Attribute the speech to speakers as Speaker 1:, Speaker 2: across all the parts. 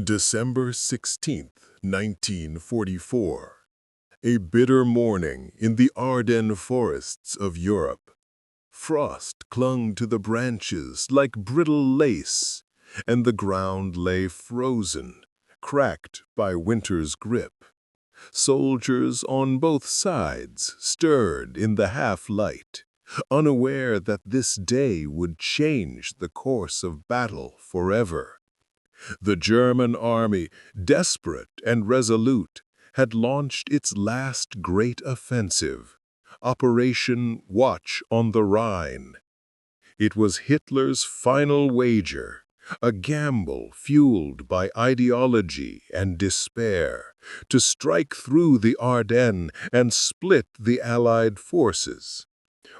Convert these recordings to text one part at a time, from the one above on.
Speaker 1: December 16, 1944. A bitter morning in the Ardennes forests of Europe. Frost clung to the branches like brittle lace, and the ground lay frozen, cracked by winter's grip. Soldiers on both sides stirred in the half-light, unaware that this day would change the course of battle forever. The German army, desperate and resolute, had launched its last great offensive, Operation Watch on the Rhine. It was Hitler's final wager, a gamble fueled by ideology and despair, to strike through the Ardennes and split the Allied forces.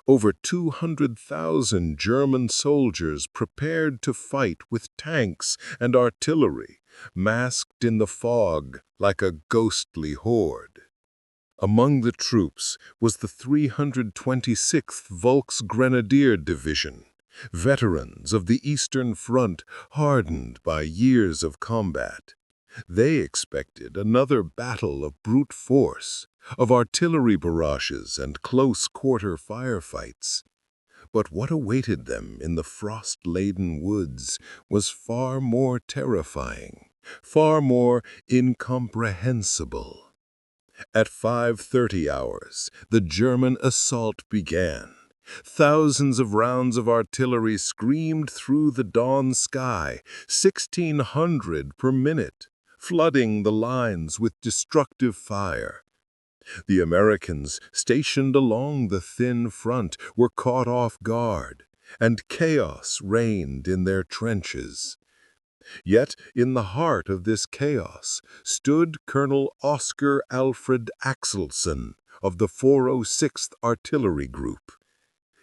Speaker 1: Over 200,000 German soldiers prepared to fight with tanks and artillery, masked in the fog like a ghostly horde. Among the troops was the 326th Volksgrenadier Division, veterans of the Eastern Front hardened by years of combat. They expected another battle of brute force, of artillery barrages and close-quarter firefights. But what awaited them in the frost-laden woods was far more terrifying, far more incomprehensible. At 5:30 hours, the German assault began. Thousands of rounds of artillery screamed through the dawn sky, 1,600 per minute, flooding the lines with destructive fire. The Americans stationed along the thin front were caught off guard, and chaos reigned in their trenches. Yet in the heart of this chaos stood Colonel Oscar Alfred Axelson of the 406th Artillery Group.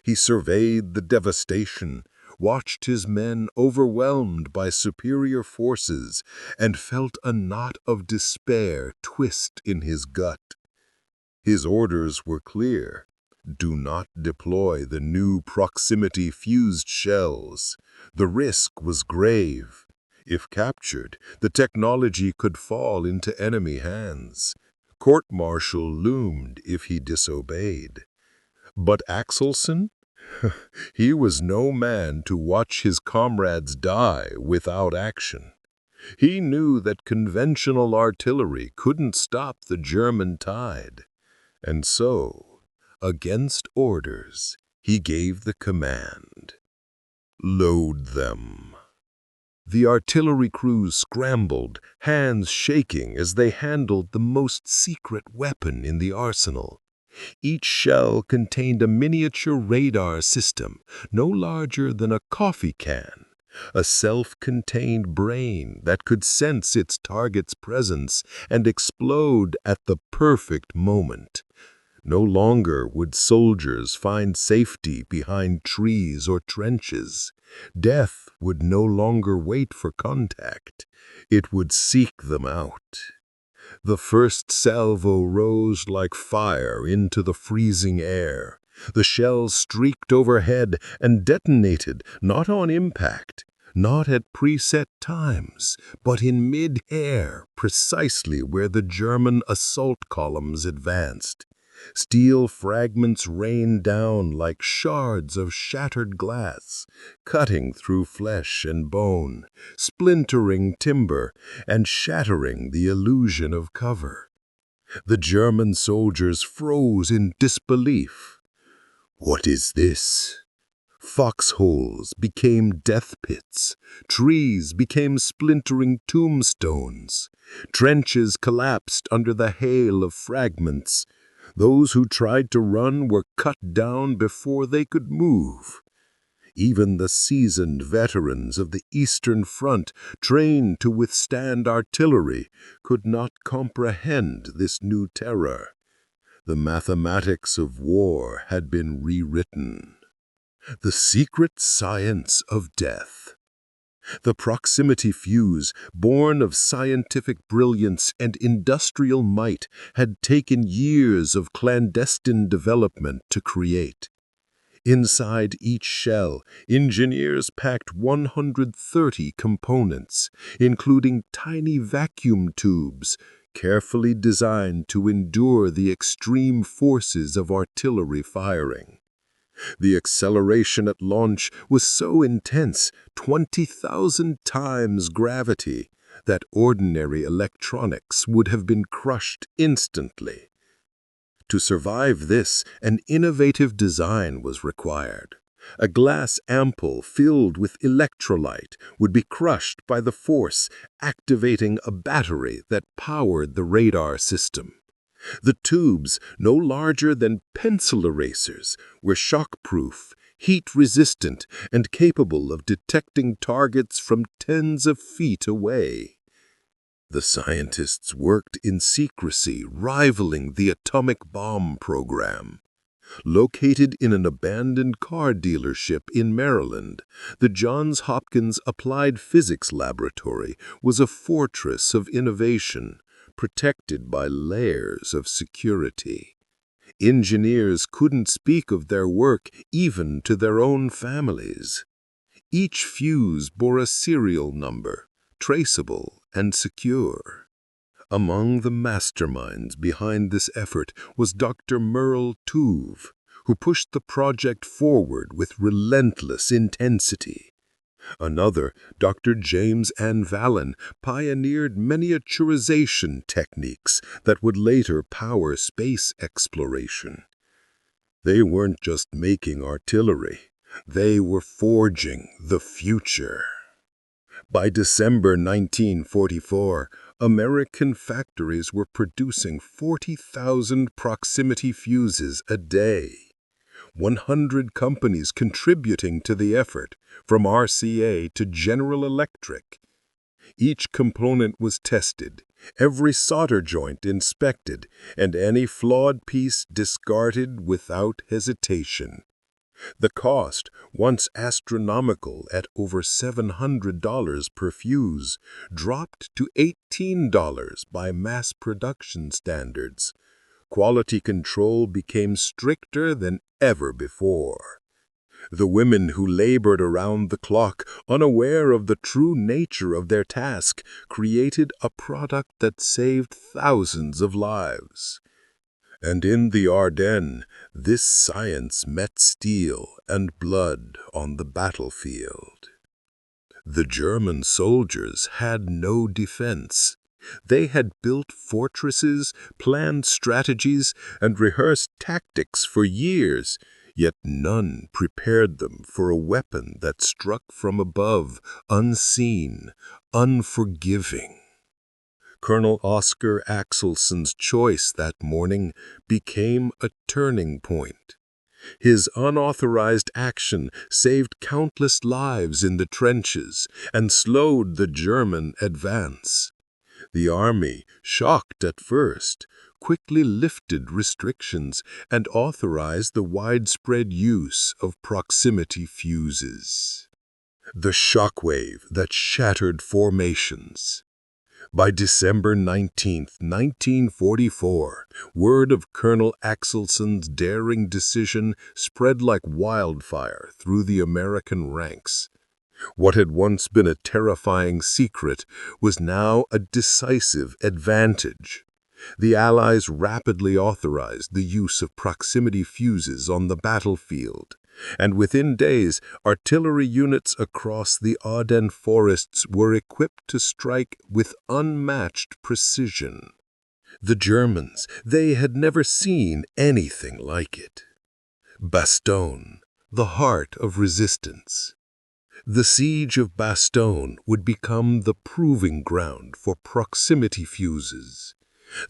Speaker 1: He surveyed the devastation, watched his men overwhelmed by superior forces, and felt a knot of despair twist in his gut. His orders were clear. Do not deploy the new proximity-fused shells. The risk was grave. If captured, the technology could fall into enemy hands. Court-martial loomed if he disobeyed. But Axelson? He was no man to watch his comrades die without action. He knew that conventional artillery couldn't stop the German tide. And so, against orders, he gave the command: load them. The artillery crews scrambled, hands shaking as they handled the most secret weapon in the arsenal. Each shell contained a miniature radar system, no larger than a coffee can, a self-contained brain that could sense its target's presence and explode at the perfect moment. No longer would soldiers find safety behind trees or trenches. Death would no longer wait for contact. It would seek them out. The first salvo rose like fire into the freezing air. The shells streaked overhead and detonated, not on impact, not at preset times, but in mid-air, precisely where the German assault columns advanced. Steel fragments rained down like shards of shattered glass, cutting through flesh and bone, splintering timber, and shattering the illusion of cover. The German soldiers froze in disbelief. What is this? Foxholes became death pits, trees became splintering tombstones, trenches collapsed under the hail of fragments. Those who tried to run were cut down before they could move. Even the seasoned veterans of the Eastern Front, trained to withstand artillery, could not comprehend this new terror. The mathematics of war had been rewritten. The secret science of death. The proximity fuse, born of scientific brilliance and industrial might, had taken years of clandestine development to create. Inside each shell, engineers packed 130 components, including tiny vacuum tubes, carefully designed to endure the extreme forces of artillery firing. The acceleration at launch was so intense, 20,000 times gravity, that ordinary electronics would have been crushed instantly. To survive this, an innovative design was required. A glass ampoule filled with electrolyte would be crushed by the force, activating a battery that powered the radar system. The tubes, no larger than pencil erasers, were shockproof, heat-resistant, and capable of detecting targets from tens of feet away. The scientists worked in secrecy, rivaling the atomic bomb program. Located in an abandoned car dealership in Maryland, the Johns Hopkins Applied Physics Laboratory was a fortress of innovation, protected by layers of security. Engineers couldn't speak of their work even to their own families. Each fuse bore a serial number, traceable and secure. Among the masterminds behind this effort was Dr. Merle Tuve, who pushed the project forward with relentless intensity. Another, Dr. James Ann Vallon, pioneered miniaturization techniques that would later power space exploration. They weren't just making artillery, they were forging the future. By December 1944, American factories were producing 40,000 proximity fuses a day. 100 companies contributing to the effort, from RCA to General Electric. Each component was tested, every solder joint inspected, and any flawed piece discarded without hesitation. The cost, once astronomical at over $700 per fuse, dropped to $18 by mass production standards. Quality control became stricter than ever before. The women who labored around the clock, unaware of the true nature of their task, created a product that saved thousands of lives. And in the Ardennes, this science met steel and blood on the battlefield. The German soldiers had no defense. They had built fortresses, planned strategies, and rehearsed tactics for years, yet none prepared them for a weapon that struck from above, unseen, unforgiving. Colonel Oscar Axelson's choice that morning became a turning point. His unauthorized action saved countless lives in the trenches and slowed the German advance. The army, shocked at first, quickly lifted restrictions and authorized the widespread use of proximity fuses. The shockwave that shattered formations. By December 19, 1944, word of Colonel Axelson's daring decision spread like wildfire through the American ranks. What had once been a terrifying secret was now a decisive advantage. The Allies rapidly authorized the use of proximity fuses on the battlefield, and within days, artillery units across the Ardennes forests were equipped to strike with unmatched precision. The Germans, they had never seen anything like it. Bastogne, the heart of resistance. The siege of Bastogne would become the proving ground for proximity fuses.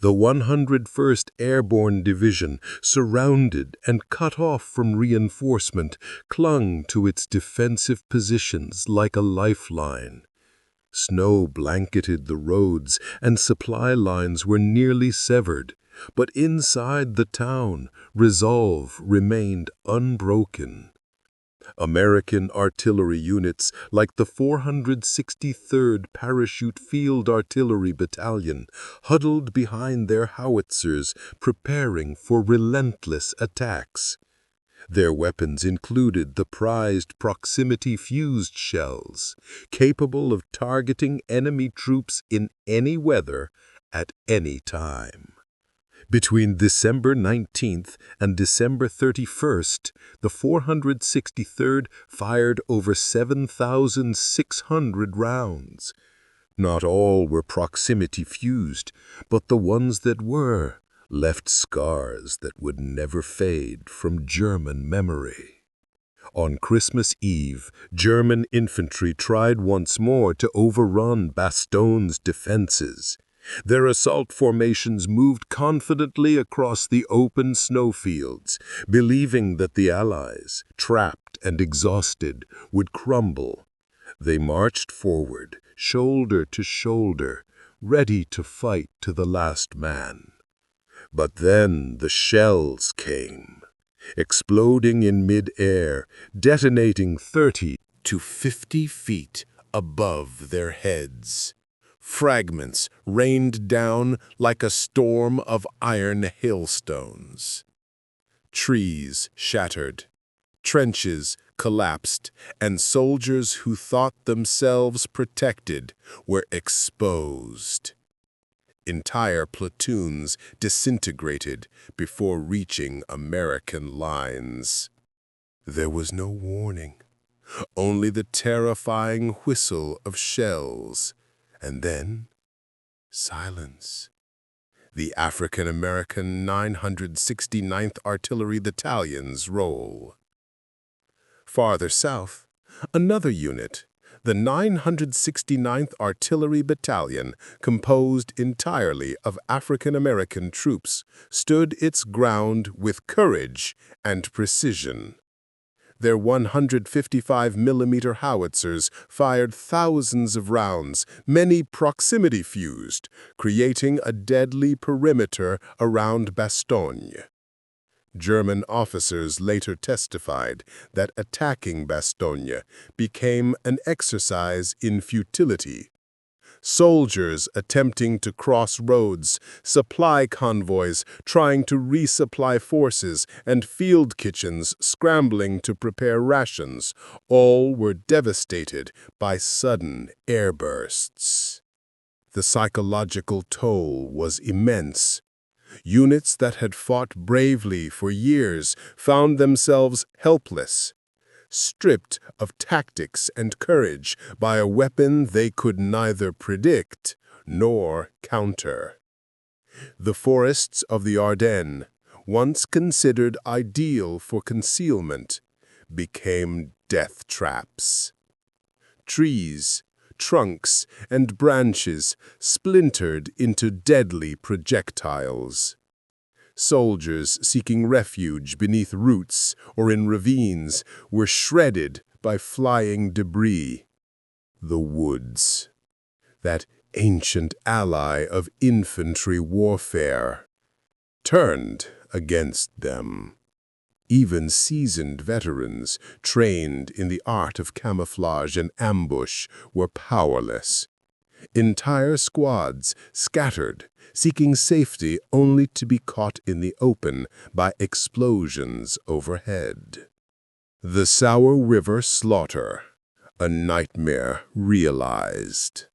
Speaker 1: The 101st Airborne Division, surrounded and cut off from reinforcement, clung to its defensive positions like a lifeline. Snow blanketed the roads and supply lines were nearly severed, but inside the town, resolve remained unbroken. American artillery units like the 463rd Parachute Field Artillery Battalion huddled behind their howitzers, preparing for relentless attacks. Their weapons included the prized proximity-fused shells, capable of targeting enemy troops in any weather at any time. Between December 19th and December 31st, the 463rd fired over 7,600 rounds. Not all were proximity-fused, but the ones that were left scars that would never fade from German memory. On Christmas Eve, German infantry tried once more to overrun Bastogne's defenses. Their assault formations moved confidently across the open snowfields, believing that the Allies, trapped and exhausted, would crumble. They marched forward, shoulder to shoulder, ready to fight to the last man. But then the shells came, exploding in mid-air, detonating 30 to 50 feet above their heads. Fragments rained down like a storm of iron hailstones. Trees shattered, trenches collapsed, and soldiers who thought themselves protected were exposed. Entire platoons disintegrated before reaching American lines. There was no warning, only the terrifying whistle of shells, and then silence. The African-American 969th Artillery Battalion's role. Farther south, another unit, the 969th Artillery Battalion, composed entirely of African-American troops, stood its ground with courage and precision. Their 155mm howitzers fired thousands of rounds, many proximity-fused, creating a deadly perimeter around Bastogne. German officers later testified that attacking Bastogne became an exercise in futility. Soldiers attempting to cross roads, supply convoys trying to resupply forces, and field kitchens scrambling to prepare rations, all were devastated by sudden airbursts. The psychological toll was immense. Units that had fought bravely for years found themselves helpless, stripped of tactics and courage by a weapon they could neither predict nor counter. The forests of the Ardennes, once considered ideal for concealment, became death traps. Trees, trunks, and branches splintered into deadly projectiles. Soldiers seeking refuge beneath roots or in ravines were shredded by flying debris. The woods, that ancient ally of infantry warfare, turned against them. Even seasoned veterans, trained in the art of camouflage and ambush, were powerless. Entire squads scattered, seeking safety only to be caught in the open by explosions overhead. The Sauer River slaughter, a nightmare realized.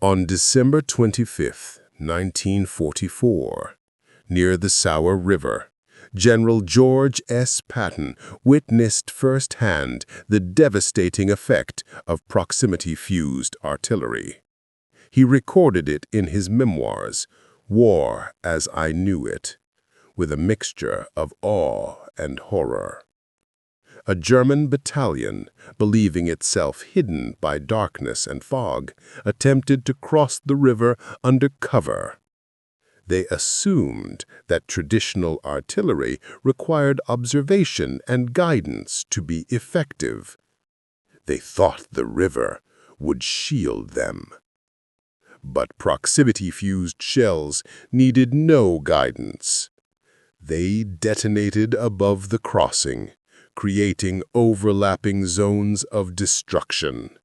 Speaker 1: On December 25, 1944, near the Sauer River, General George S. Patton witnessed firsthand the devastating effect of proximity-fused artillery. He recorded it in his memoirs, War as I Knew It, with a mixture of awe and horror. A German battalion, believing itself hidden by darkness and fog, attempted to cross the river under cover. They assumed that traditional artillery required observation and guidance to be effective. They thought the river would shield them. But proximity-fused shells needed no guidance. They detonated above the crossing, creating overlapping zones of destruction.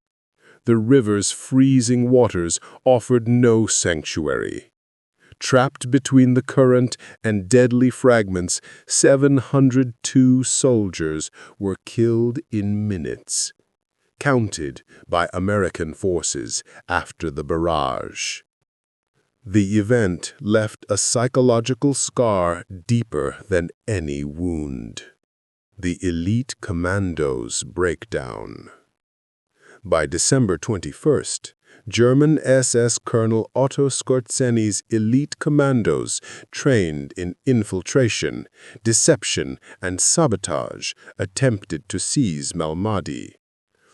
Speaker 1: The river's freezing waters offered no sanctuary. Trapped between the current and deadly fragments, 702 soldiers were killed in minutes, counted by American forces after the barrage. The event left a psychological scar deeper than any wound. The elite commandos breakdown. By December 21st, German SS Colonel Otto Skorzeny's elite commandos, trained in infiltration, deception, and sabotage, attempted to seize Malmedy.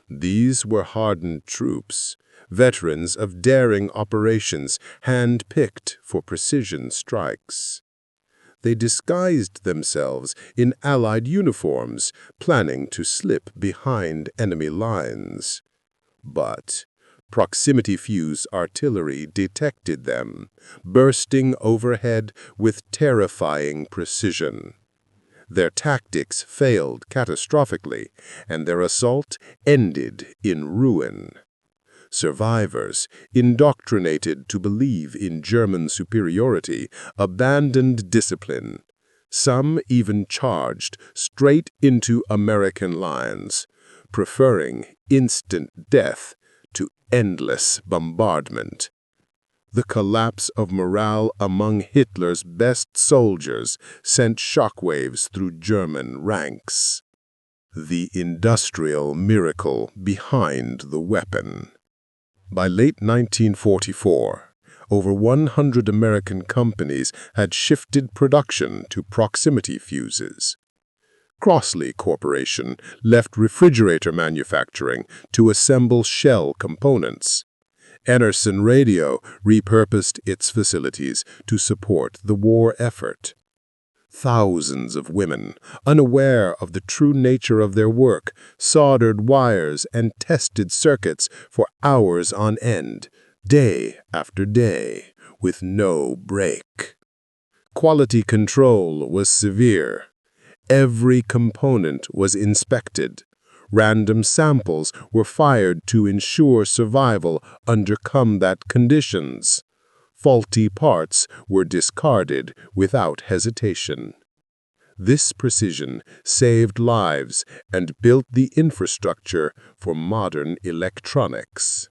Speaker 1: These were hardened troops, veterans of daring operations hand-picked for precision strikes. They disguised themselves in Allied uniforms, planning to slip behind enemy lines. But proximity-fused artillery detected them, bursting overhead with terrifying precision. Their tactics failed catastrophically, and their assault ended in ruin. Survivors, indoctrinated to believe in German superiority, abandoned discipline. Some even charged straight into American lines, preferring instant death to endless bombardment. The collapse of morale among Hitler's best soldiers sent shockwaves through German ranks. The industrial miracle behind the weapon. By late 1944, over 100 American companies had shifted production to proximity fuses. Crossley Corporation left refrigerator manufacturing to assemble shell components. Enerson Radio repurposed its facilities to support the war effort. Thousands of women, unaware of the true nature of their work, soldered wires and tested circuits for hours on end, day after day, with no break. Quality control was severe. Every component was inspected. Random samples were fired to ensure survival under combat conditions. Faulty parts were discarded without hesitation. This precision saved lives and built the infrastructure for modern electronics.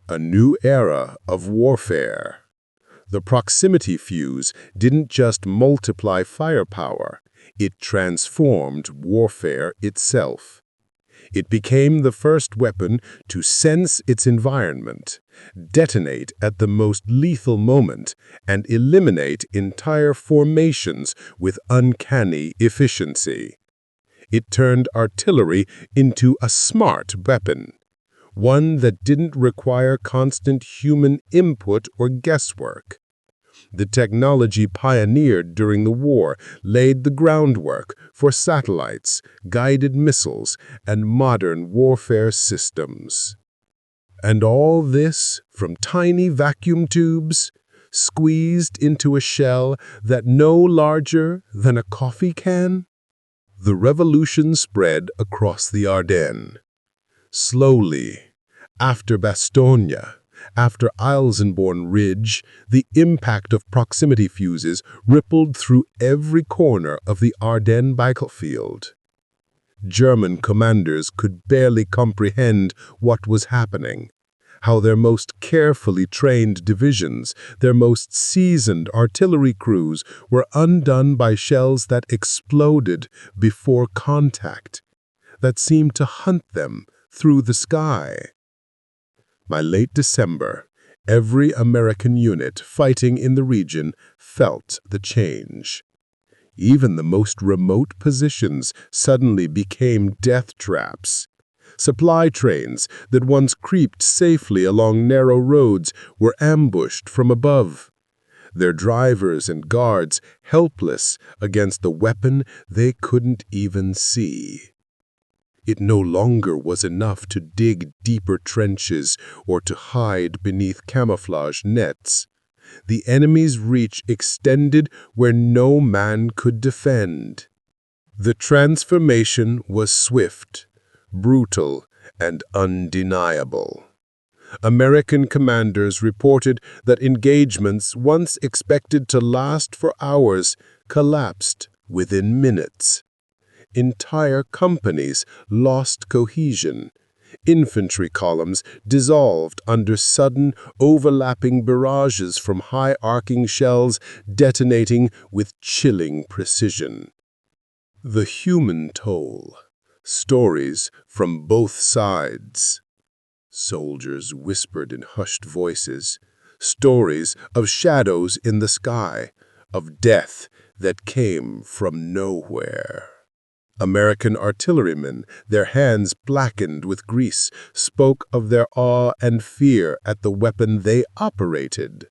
Speaker 1: A new era of warfare. The proximity fuse didn't just multiply firepower, it transformed warfare itself. It became the first weapon to sense its environment, detonate at the most lethal moment, and eliminate entire formations with uncanny efficiency. It turned artillery into a smart weapon, one that didn't require constant human input or guesswork. The technology pioneered during the war laid the groundwork for satellites, guided missiles, and modern warfare systems. And all this from tiny vacuum tubes, squeezed into a shell that no larger than a coffee can? The revolution spread across the Ardennes. Slowly, after Bastogne, after Eisenborn Ridge, the impact of proximity fuses rippled through every corner of the Ardennes battlefield. German commanders could barely comprehend what was happening, how their most carefully trained divisions, their most seasoned artillery crews were undone by shells that exploded before contact, that seemed to hunt them through the sky. By late December, every American unit fighting in the region felt the change. Even the most remote positions suddenly became death traps. Supply trains that once creeped safely along narrow roads were ambushed from above, their drivers and guards helpless against the weapon they couldn't even see. It no longer was enough to dig deeper trenches or to hide beneath camouflage nets. The enemy's reach extended where no man could defend. The transformation was swift, brutal, and undeniable. American commanders reported that engagements once expected to last for hours collapsed within minutes. Entire companies lost cohesion. Infantry columns dissolved under sudden, overlapping barrages from high-arcing shells detonating with chilling precision. The human toll. Stories from both sides. Soldiers whispered in hushed voices. Stories of shadows in the sky, of death that came from nowhere. American artillerymen, their hands blackened with grease, spoke of their awe and fear at the weapon they operated.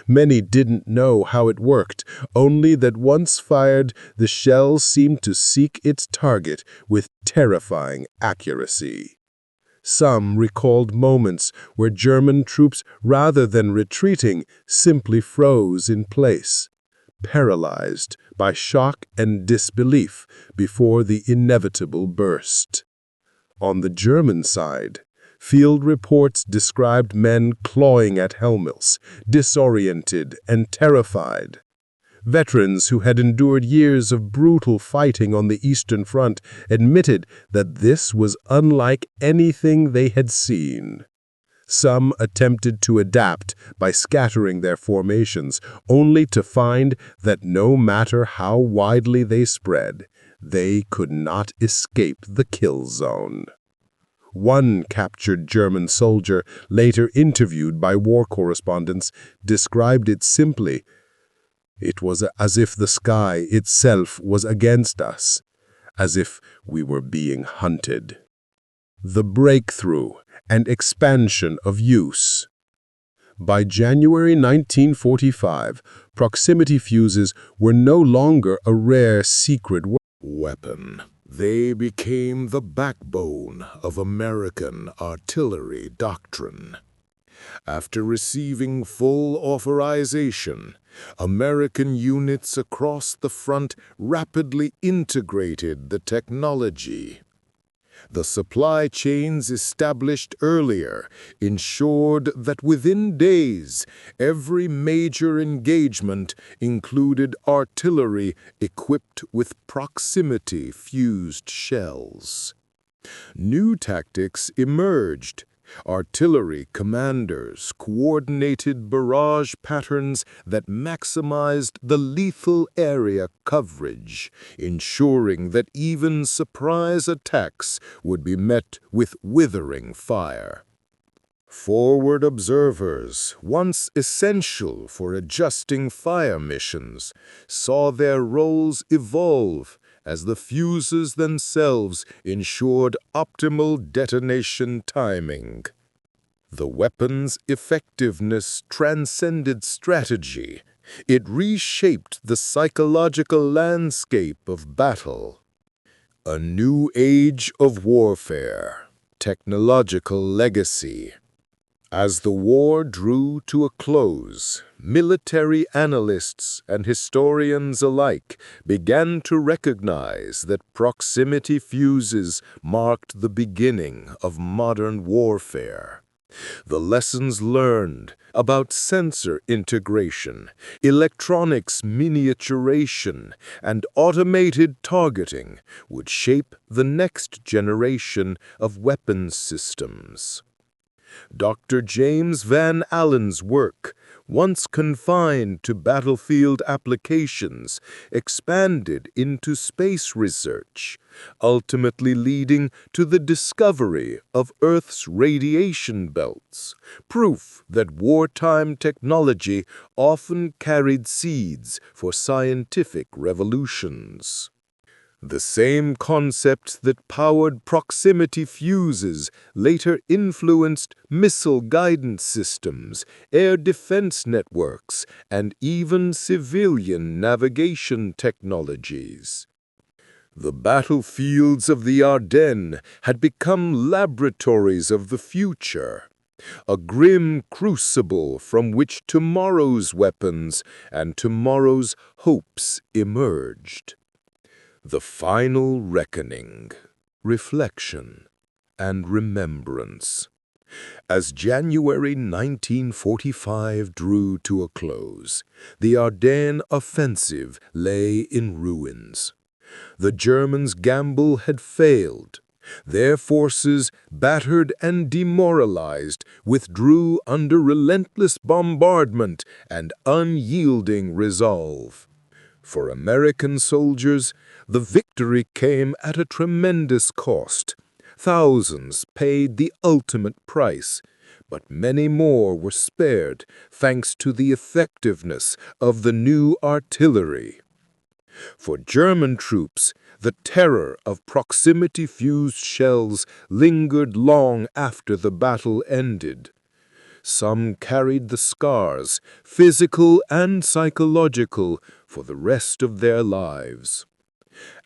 Speaker 1: Many didn't know how it worked, only that once fired, the shell seemed to seek its target with terrifying accuracy. Some recalled moments where German troops, rather than retreating, simply froze in place, paralyzed by shock and disbelief before the inevitable burst. On the German side, field reports described men clawing at helmets, disoriented and terrified. Veterans who had endured years of brutal fighting on the Eastern Front admitted that this was unlike anything they had seen. Some attempted to adapt by scattering their formations, only to find that no matter how widely they spread, they could not escape the kill zone. One captured German soldier, later interviewed by war correspondents, described it simply: "It was as if the sky itself was against us, as if we were being hunted." The breakthrough and expansion of use. By January 1945, proximity fuses were no longer a rare secret weapon. They became the backbone of American artillery doctrine. After receiving full authorization, American units across the front rapidly integrated the technology. The supply chains established earlier ensured that within days, every major engagement included artillery equipped with proximity-fused shells. New tactics emerged. Artillery commanders coordinated barrage patterns that maximized the lethal area coverage, ensuring that even surprise attacks would be met with withering fire. Forward observers, once essential for adjusting fire missions, saw their roles evolve as the fuses themselves ensured optimal detonation timing. The weapon's effectiveness transcended strategy. It reshaped the psychological landscape of battle. A new age of warfare. Technological legacy. As the war drew to a close, military analysts and historians alike began to recognize that proximity fuses marked the beginning of modern warfare. The lessons learned about sensor integration, electronics miniaturation, and automated targeting would shape the next generation of weapons systems. Dr. James Van Allen's work, once confined to battlefield applications, expanded into space research, ultimately leading to the discovery of Earth's radiation belts, proof that wartime technology often carried seeds for scientific revolutions. The same concepts that powered proximity fuses later influenced missile guidance systems, air defense networks, and even civilian navigation technologies. The battlefields of the Ardennes had become laboratories of the future, a grim crucible from which tomorrow's weapons and tomorrow's hopes emerged. The final reckoning, reflection, and remembrance. As January 1945 drew to a close, the Ardennes offensive lay in ruins. The Germans' gamble had failed. Their forces, battered and demoralized, withdrew under relentless bombardment and unyielding resolve. For American soldiers, the victory came at a tremendous cost. Thousands paid the ultimate price, but many more were spared thanks to the effectiveness of the new artillery. For German troops, the terror of proximity-fused shells lingered long after the battle ended. Some carried the scars, physical and psychological, for the rest of their lives.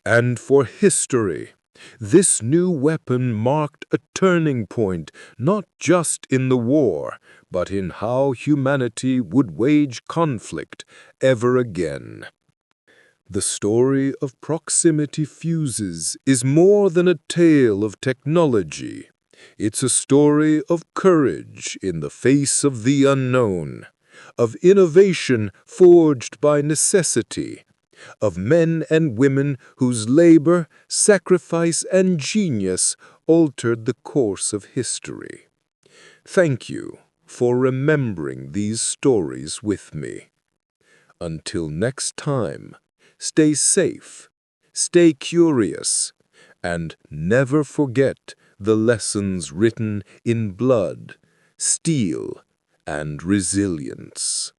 Speaker 1: And for history, this new weapon marked a turning point not just in the war, but in how humanity would wage conflict ever again. The story of proximity fuses is more than a tale of technology. It's a story of courage in the face of the unknown, of innovation forged by necessity, of men and women whose labor, sacrifice, and genius altered the course of history. Thank you for remembering these stories with me. Until next time, stay safe, stay curious, and never forget the lessons written in blood, steel, and resilience.